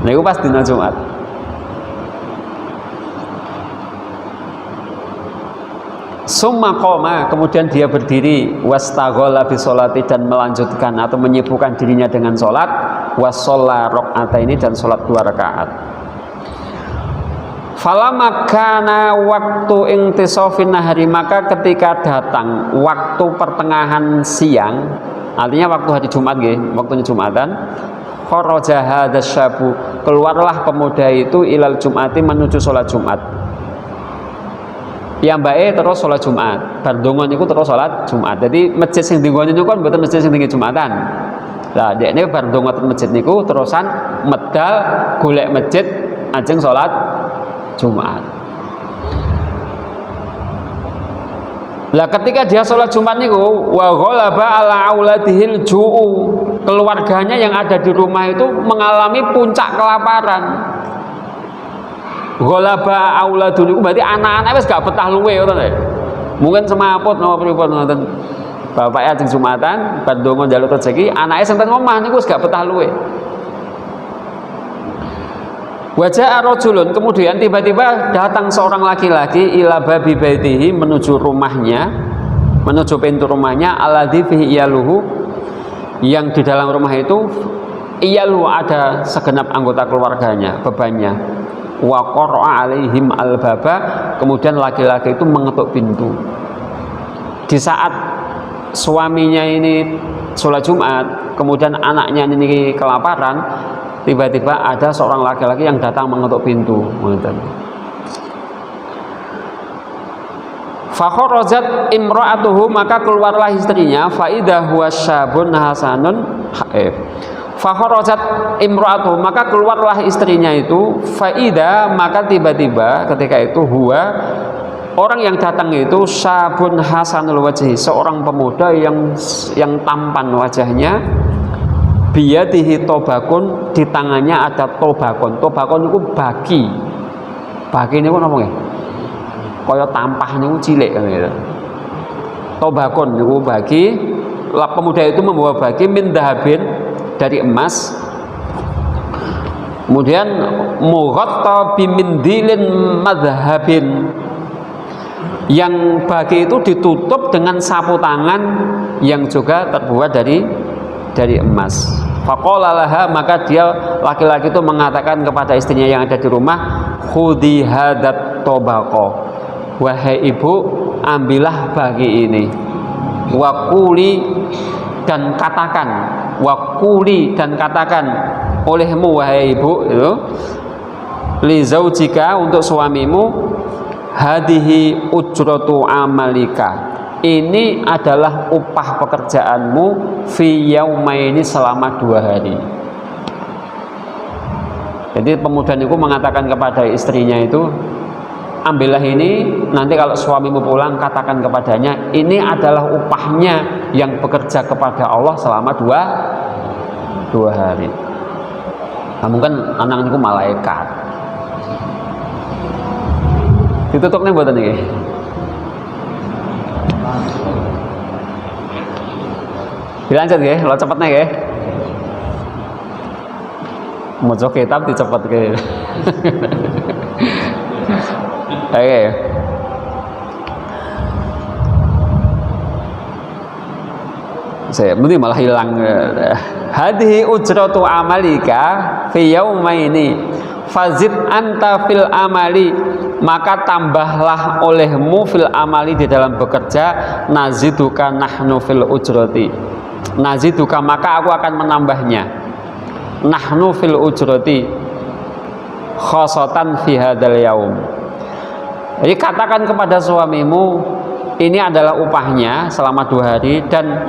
Niku pas dina Jumat. Summa qoma, kemudian dia berdiri, wastaghala bi sholati, dan melanjutkan atau menyibukkan dirinya dengan sholat, washolla rakaataini, dan sholat 2 rakaat. Falamma kana waktu intisofin nahari, maka ketika datang waktu pertengahan siang, artinya waktu hari Jumat nggih, waktunya Jumatan, kharaja hadzal syabu, keluarlah pemuda itu ilal Jumati, menuju sholat Jumat. Yang baik terus sholat Jumat, bardongon itu terus sholat Jumat. Jadi masjid sing dinggoni niku kan mboten masjid sing tinggi Jumatan. Lah dekne bardongon masjid niku terusan medal golek masjid ajeng sholat Jumat. Lah ketika dia sholat Jumat niku wa ghalaba ala auladihil ju'u, keluarganya yang ada di rumah itu mengalami puncak kelaparan. Ghalaba auladun, berarti anak-anak wis gak betah luwe ngoten lho. Mungkin semaput napa pripun ngoten. Bapake ajeng Jumatan bar ndonga njaluk rezeki, anake sing teng omah niku wis gak betah luwe. Wajah rajulun, kemudian tiba-tiba datang seorang laki-laki ila babi baitihi, menuju rumahnya, menuju pintu rumahnya, alladzi fihi iyaluhu, yang di dalam rumah itu iyaluhu ada segenap anggota keluarganya, bebannya. Wa qara'a alaihim al-baba, kemudian laki-laki itu mengetuk pintu. Di saat suaminya ini sholat Jumat, kemudian anaknya ini kelaparan, tiba-tiba ada seorang laki-laki yang datang mengetuk pintu. Fa kharajat imra'atuhu, maka keluarlah istrinya, fa idza huwa syabun hasanun fakharajat imra'atuhu, maka keluarlah istrinya itu, faida, maka tiba-tiba ketika itu huwa, orang yang datang itu, syabun hasanul wajhi, seorang pemuda yang tampan wajahnya, biyadihi tobakun, di tangannya ada tobakun. Tobakun itu bagi ini apa namanya? Kaya tampah niku cilik kan gitu. Tobakun niku bagi, pemuda itu membawa bagi min dahabin, dari emas, kemudian mughatta bimindilin madhabin, yang bagi itu ditutup dengan sapu tangan yang juga terbuat dari emas. Faqala laha, maka dia laki-laki itu mengatakan kepada istrinya yang ada di rumah, khudhi hadat tobaqo, wahai ibu, ambillah bagi ini, wakuli, dan katakan, wakuli, dan katakan olehmu wahai ibu itu, li zaujika, untuk suamimu, hadihi ujratu amalika, ini adalah upah pekerjaanmu, fi yaumaini, selama 2 hari. Jadi pemuda itu mengatakan kepada istrinya itu, ambillah ini, nanti kalau suamimu pulang katakan kepadanya, ini adalah upahnya yang bekerja kepada Allah selama 2 hari. Nah, mungkin anak itu malaikat. Ditutupnya buatan ini. Dilanjut ya, lo cepetnya ya. Mau kitab dicepet ke. Oke. Saya mesti malah hilang. Hadhihi ujratu amalika fi yaumaini fazid anta fil amali, maka tambahlah olehmu fil amali di dalam bekerja, naziduka nahnu fil ujrati, naziduka maka aku akan menambahnya, nahnu fil ujrati khosatan fi hadzal yaum. Jadi katakan kepada suamimu, ini adalah upahnya selama 2 hari, dan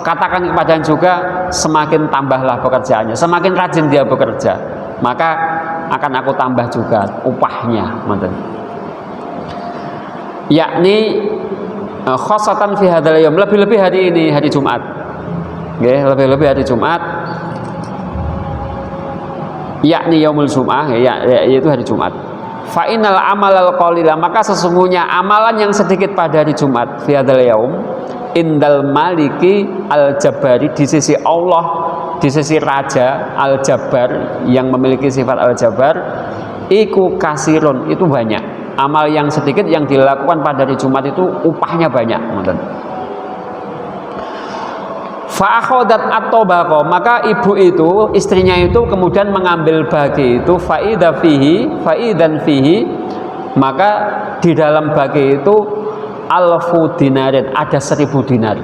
katakan kepadanya juga semakin tambahlah pekerjaannya, semakin rajin dia bekerja, maka akan aku tambah juga upahnya, yakni khosatan fi hadzal yaum, lebih-lebih hari ini, hari Jumat, lebih-lebih hari Jumat, yakni yaumul Jum'ah, yaitu hari Jumat. Fa innal amalal qalila, maka sesungguhnya amalan yang sedikit pada hari Jumat, fi hadzal yaum, indal maliki al jabari, di sisi Allah, di sisi Raja al Jabbar yang memiliki sifat al Jabbar, iku kasirun, itu banyak. Amal yang sedikit yang dilakukan pada hari Jumat itu upahnya banyak. Fa'akhodat at-tobako, maka ibu itu, istrinya itu kemudian mengambil bagi itu, faidan fihi, maka di dalam bagi itu alfu dinarin, ada 1000 dinar.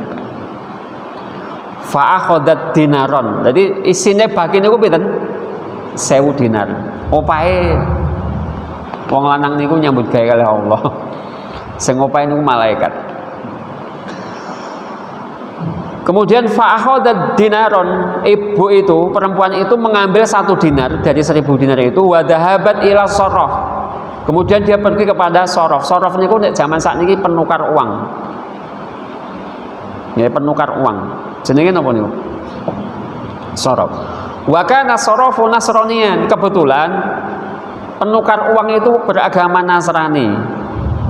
Fa'akhodat dinaron, jadi isinya bagi niku pinten? 1000 dinar. Opahe wong lanang niku nyambut gawe kali Allah. Sing opahe niku malaikat. Kemudian fa'akhodat dinaron, ibu itu, perempuan itu mengambil 1 dinar dari 1000 dinar itu, wadahabat ila sorof, kemudian dia pergi kepada sorof. Sorof niku nek zaman sakniki penukar uang. Ya, penukar uang. Jenenge napa niku? Sorof. Wa kana sorofu nasraniyan, kebetulan penukar uang itu beragama Nasrani.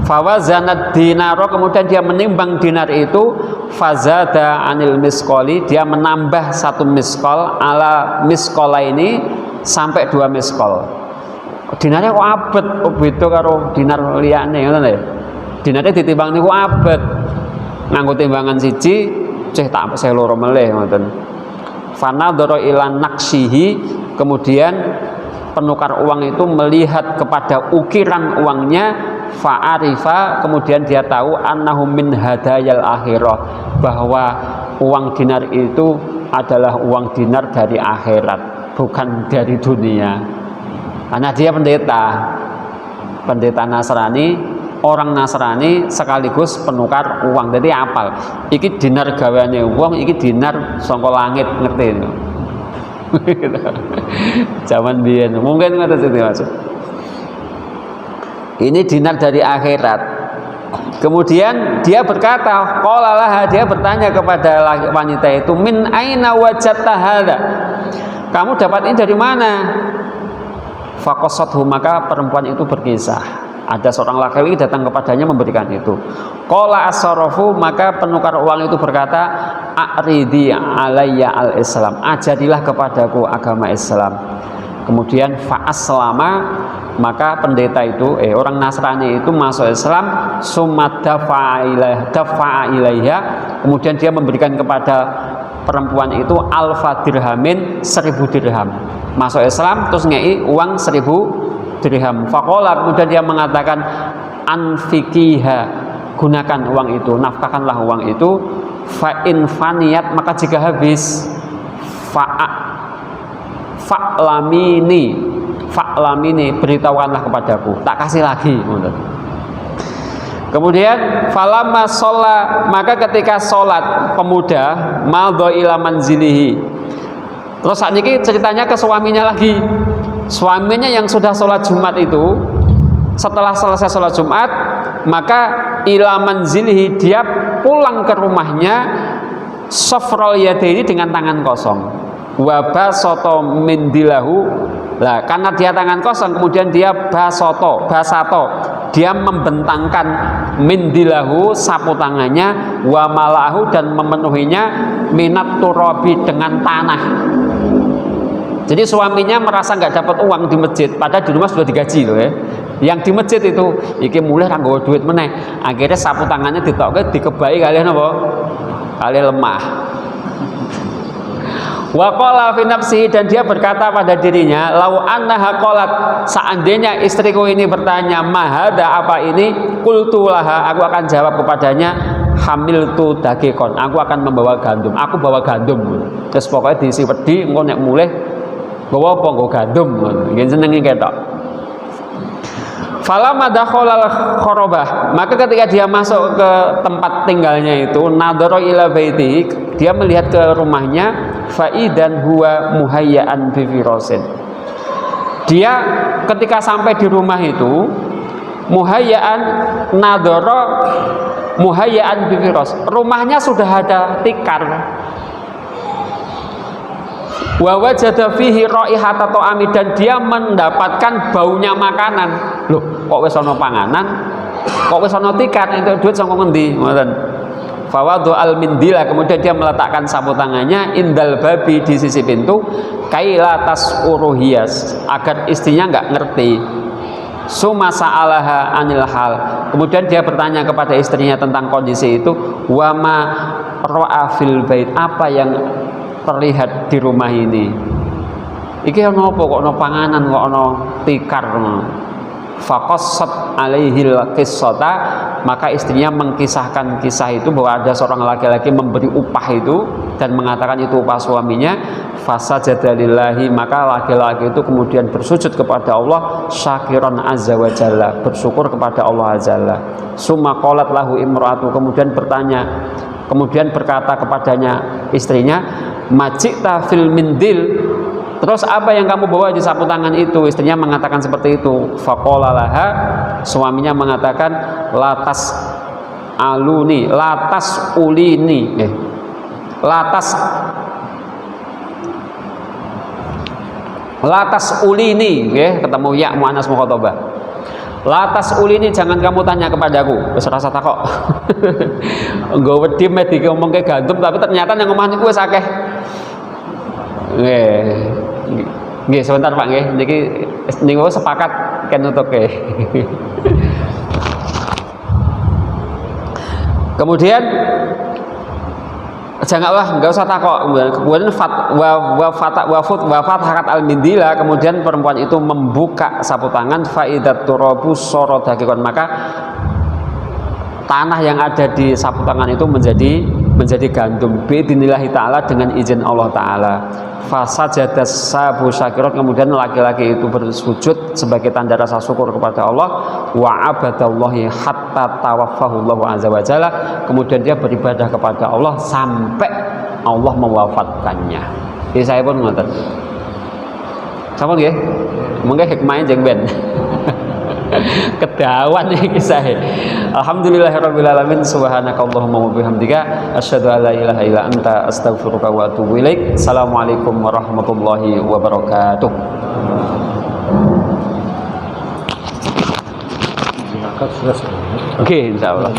Fawazanad dinaro, kemudian dia menimbang dinar itu, fazada anil miskoli, dia menambah 1 miskol, ala miskola ini sampai 2 miskol. Dinarnya kok abet, beda karo dinar liyane, ngoten lho. Dinarnya ditimbang niku abet. Nganggo timbangan siji, ceh tak saya loro meleh ngoten. Fanadhara ila naqsihi, kemudian penukar uang itu melihat kepada ukiran uangnya, fa'arifa, kemudian dia tahu annahu min hadayal akhirah, bahwa uang dinar itu adalah uang dinar dari akhirat, bukan dari dunia. Karena dia pendeta Nasrani, orang Nasrani sekaligus penukar uang. Jadi apal, iki dinar gaweane uang, iki dinar saka langit, ngerti itu. Zaman biyen mungkin ngoten sing dimaksud. Ini dinar dari akhirat. Kemudian dia berkata, qalalah, dia bertanya kepada wanita itu, min aina wajadta hadza, kamu dapat ini dari mana? Faqasathu, maka perempuan itu berkisah, ada seorang laki-laki datang kepadanya memberikan itu. Qala as-sarafu, maka penukar uang itu berkata, a'ridi alayya al-islam, ajarilah kepadaku agama Islam. Kemudian fa'aslama, maka pendeta itu, orang Nasrani itu masuk Islam, summa dafa'a ilaiha, kemudian dia memberikan kepada perempuan itu alfa dirhamin, 1000 dirham. Masuk Islam terus ngei uang 1000 dirham. Faqala, kemudian dia mengatakan, anfikiha, gunakan uang itu, nafkahkanlah uang itu, fa in faniyat, maka jika habis, fa'lamini, beritahukanlah kepadaku, tak kasih lagi. Kemudian falamma sholla, maka ketika sholat pemuda, madha ila manzilihi, terus saat ini ceritanya ke suaminya lagi. Suaminya yang sudah sholat Jumat itu, setelah selesai sholat Jumat, maka ila manzilihi, dia pulang ke rumahnya, sofrol yadaini, dengan tangan kosong, wabasoto mindilahu. Nah, karena dia tangan kosong, kemudian dia basato, dia membentangkan mindilahu, sapu tangannya, wa malahu, dan memenuhinya, minat turabi, dengan tanah. Jadi suaminya merasa nggak dapat uang di masjid, padahal di rumah sudah digaji loh ya. Yang di masjid itu iki mulai ra nggawa duit meneh. Akhirnya sapu tangannya ditokke dikebai kali napa? Kali lemah. Wa qala fi nafsihi, dan dia berkata pada dirinya, lau annaha qalat, seandainya istriku ini bertanya, mahada apa ini, qultu laha, aku akan jawab kepadanya, hamiltu dagekon, aku akan membawa gandum, aku bawa gandum. Terus pokoknya diisi wedi engko nek mulih bawa apa nggo gandum. Nggih senenge ketok. Falamma dakhalal kharabah, maka ketika dia masuk ke tempat tinggalnya itu, nadara ila baiti, dia melihat ke rumahnya, faidan huwa muhayyaan bi firasin. Dia ketika sampai di rumah itu, muhayyaan nadara muhayyaan bi firas, rumahnya sudah ada tikar. Wa wajada fihi raihata ta'ami, dan dia mendapatkan baunya makanan. Loh, kok wis ana panganan? Kok wis ana tikar? Entuk duit saka ngendi? Ngoten. Fawadu al-mindila, kemudian dia meletakkan sapu tangannya indal babi, di sisi pintu, kaila tas'uruhiyas, agar istrinya enggak ngerti. Suma sa'alaha anil hal, kemudian dia bertanya kepada istrinya tentang kondisi itu. Wama ra'a fil bait, apa yang terlihat di rumah ini? Iki ono apa kok ono panganan, kok ono tikar. Faqassat alaihil qissata, maka istrinya mengkisahkan kisah itu, bahwa ada seorang laki-laki memberi upah itu dan mengatakan itu upah suaminya. Fasajada lillahi, maka laki-laki itu kemudian bersujud kepada Allah, syakiran azza wa jalla, bersyukur kepada Allah azza wa jalla. Summa qalat lahu imraatu, kemudian berkata kepadanya istrinya, majikta fil mindil, terus apa yang kamu bawa di sapu tangan itu? Istrinya mengatakan seperti itu. Faqala laha, suaminya mengatakan, latas aluni, latas ulini, latas ulini, ketemu ya muannas mukhatabah. Latas ulini, jangan kamu tanya kepadaku. Wis rasa takok. Nggo wedi mek diomongke gandum, tapi ternyata yang ngomong niku wis akeh. Nggih, sebentar Pak nggih. Niki niku sepakat ken nutuke. Kemudian janganlah, enggak usah takok. Kemudian wafat hakat al-mindila, kemudian perempuan itu membuka sapu tangan, faidat turabu sorodakikon, maka tanah yang ada di sapu tangan itu menjadi gandum biidznillah ta'ala, dengan izin Allah ta'ala. Fasajadas sabu syakirat, kemudian laki-laki itu bersujud sebagai tanda rasa syukur kepada Allah. Wa abadallahi hatta tawaffahullahu azza wa jalla, kemudian dia beribadah kepada Allah sampai Allah mewafatkannya. Jadi saya pun ngoten. Sama nggih? Mungkin hikmahnya jeng ben. Kedawan iki kisah. Alhamdulillahirabbil alamin, subhanakallahumma wa bihamdika asyhadu an la ilaha illa anta astaghfiruka wa atubu ilaik. Assalamualaikum warahmatullahi wabarakatuh. Oke, insyaallah.